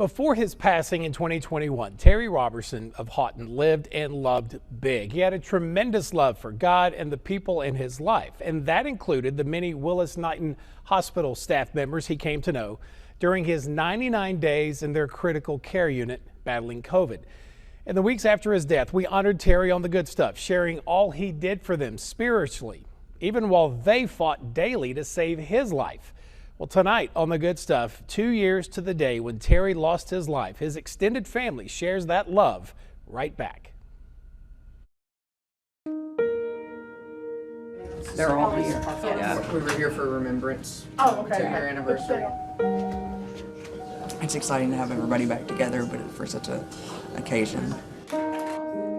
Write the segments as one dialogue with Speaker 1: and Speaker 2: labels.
Speaker 1: Before his passing in 2021, Terry Roberson of Houghton lived and loved big. He had a tremendous love for God and the people in his life, and that included the many Willis Knighton Hospital staff members he came to know during his 99 days in their critical care unit battling COVID. In the weeks after his death, we honored Terry on The Good Stuff, sharing all he did for them spiritually, even while they fought daily to save his life. Well, tonight on The Good Stuff, 2 years to the day when Terry lost his life, his extended family shares that love right back.
Speaker 2: They're all here.
Speaker 3: Yeah, we were here for remembrance.
Speaker 2: Oh, okay.
Speaker 3: 2-year anniversary.
Speaker 2: It's exciting to have everybody back together, but for such an occasion.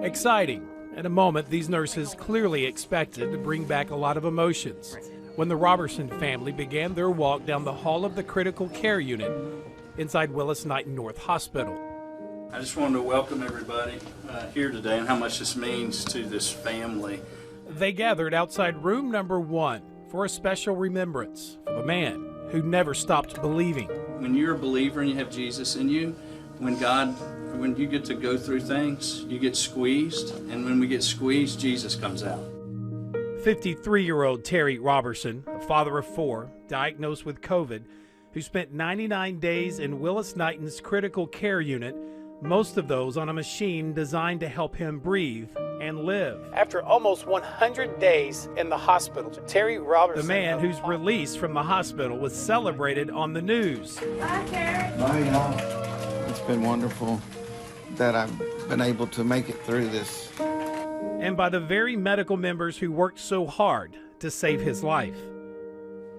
Speaker 1: Exciting. In a moment, these nurses clearly expected to bring back a lot of emotions when the Roberson family began their walk down the hall of the critical care unit inside Willis Knighton North Hospital.
Speaker 4: I just wanted to welcome everybody here today and how much this means to this family.
Speaker 1: They gathered outside room number 1 for a special remembrance for the man who never stopped believing.
Speaker 4: When you're a believer and you have Jesus in you, when you get to go through things, you get squeezed, and when we get squeezed, Jesus comes out.
Speaker 1: 53-year-old Terry Roberson, a father of 4, diagnosed with COVID, who spent 99 days in Willis Knighton's critical care unit, most of those on a machine designed to help him breathe and live. After almost 100 days in the hospital, Terry Roberson, the man whose release from the hospital was celebrated on the news.
Speaker 5: Bye, Terry. Bye, y'all.
Speaker 6: It's been wonderful that I've been able to make it through this.
Speaker 1: And by the very medical members who worked so hard to save his life.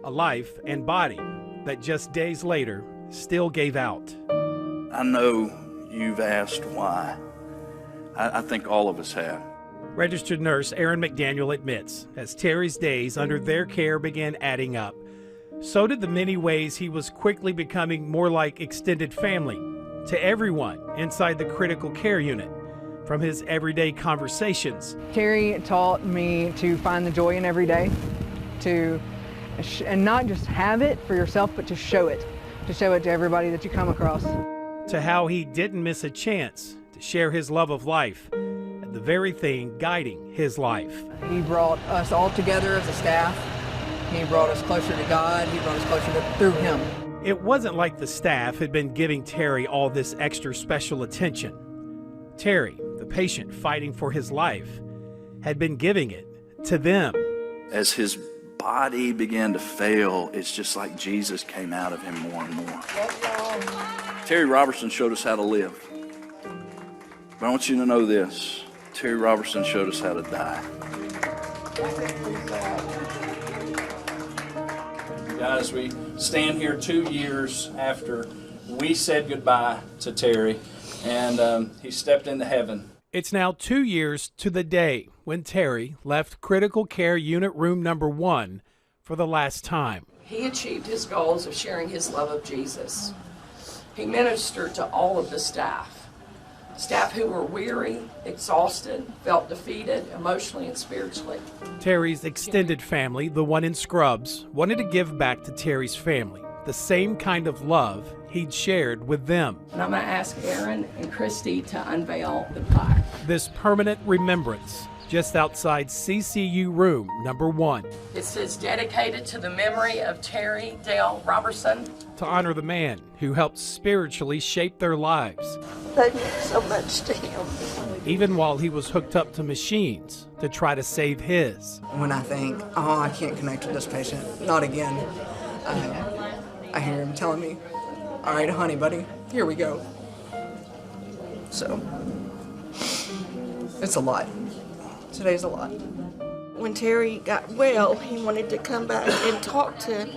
Speaker 1: A life and body that just days later still gave out.
Speaker 4: I know you've asked why. I think all of us have.
Speaker 1: Registered nurse Erin McDaniel admits, as Terry's days under their care began adding up, so did the many ways he was quickly becoming more like extended family to everyone inside the critical care unit. From his everyday conversations.
Speaker 2: Terry taught me to find the joy in every day, and not just have it for yourself, but to show it to everybody that you come across.
Speaker 1: To how he didn't miss a chance to share his love of life and the very thing guiding his life.
Speaker 2: He brought us all together as a staff. He brought us closer to God. He brought us closer through him.
Speaker 1: It wasn't like the staff had been giving Terry all this extra special attention. Terry, the patient fighting for his life, had been giving it to them.
Speaker 4: As his body began to fail, it's just like Jesus came out of him more and more. Terry Roberson showed us how to live. But I want you to know this. Terry Roberson showed us how to die. Guys, we stand here 2 years after we said goodbye to Terry, and he stepped into heaven.
Speaker 1: It's now 2 years to the day when Terry left critical care unit room number 1 for the last time.
Speaker 7: He achieved his goals of sharing his love of Jesus. He ministered to all of the staff who were weary, exhausted, felt defeated emotionally and spiritually.
Speaker 1: Terry's extended family, the one in Scrubs, wanted to give back to Terry's family the same kind of love he'd shared with them.
Speaker 7: And I'm going to ask Aaron and Christy to unveil the plaque.
Speaker 1: This permanent remembrance just outside CCU room number 1.
Speaker 7: It says, dedicated to the memory of Terry Dale Roberson.
Speaker 1: To honor the man who helped spiritually shape their lives.
Speaker 5: That means so much to him.
Speaker 1: Even while he was hooked up to machines to try to save his.
Speaker 2: When I think, oh, I can't connect with this patient, not again, I hear him telling me, all right, honey, buddy, here we go. So, it's a lot. Today's a lot.
Speaker 5: When Terry got well, he wanted to come back and talk to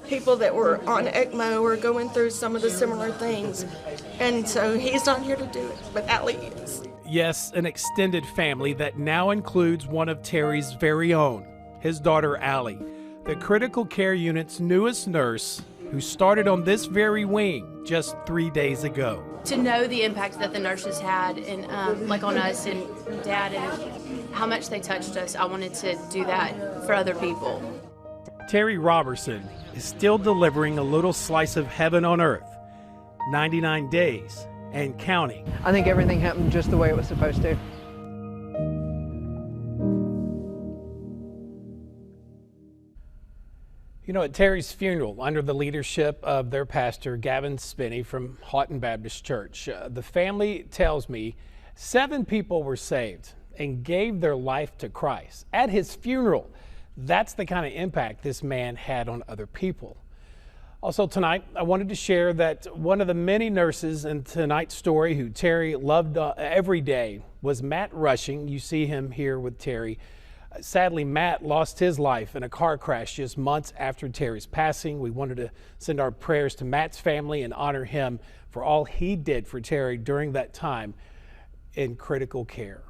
Speaker 5: people that were on ECMO or going through some of the similar things. And so he's not here to do it, but Allie is.
Speaker 1: Yes, an extended family that now includes one of Terry's very own, his daughter Allie, the critical care unit's newest nurse, who started on this very wing just 3 days ago.
Speaker 8: To know the impact that the nurses had and like on us and Dad and how much they touched us, I wanted to do that for other people.
Speaker 1: Terry Roberson is still delivering a little slice of heaven on earth 99 days and counting.
Speaker 3: I think everything happened just the way it was supposed to.
Speaker 1: You know, at Terry's funeral, under the leadership of their pastor, Gavin Spinney from Houghton Baptist Church, the family tells me 7 people were saved and gave their life to Christ at his funeral. That's the kind of impact this man had on other people. Also tonight, I wanted to share that one of the many nurses in tonight's story who Terry loved every day was Matt Rushing. You see him here with Terry. Sadly, Matt lost his life in a car crash just months after Terry's passing. We wanted to send our prayers to Matt's family and honor him for all he did for Terry during that time in critical care.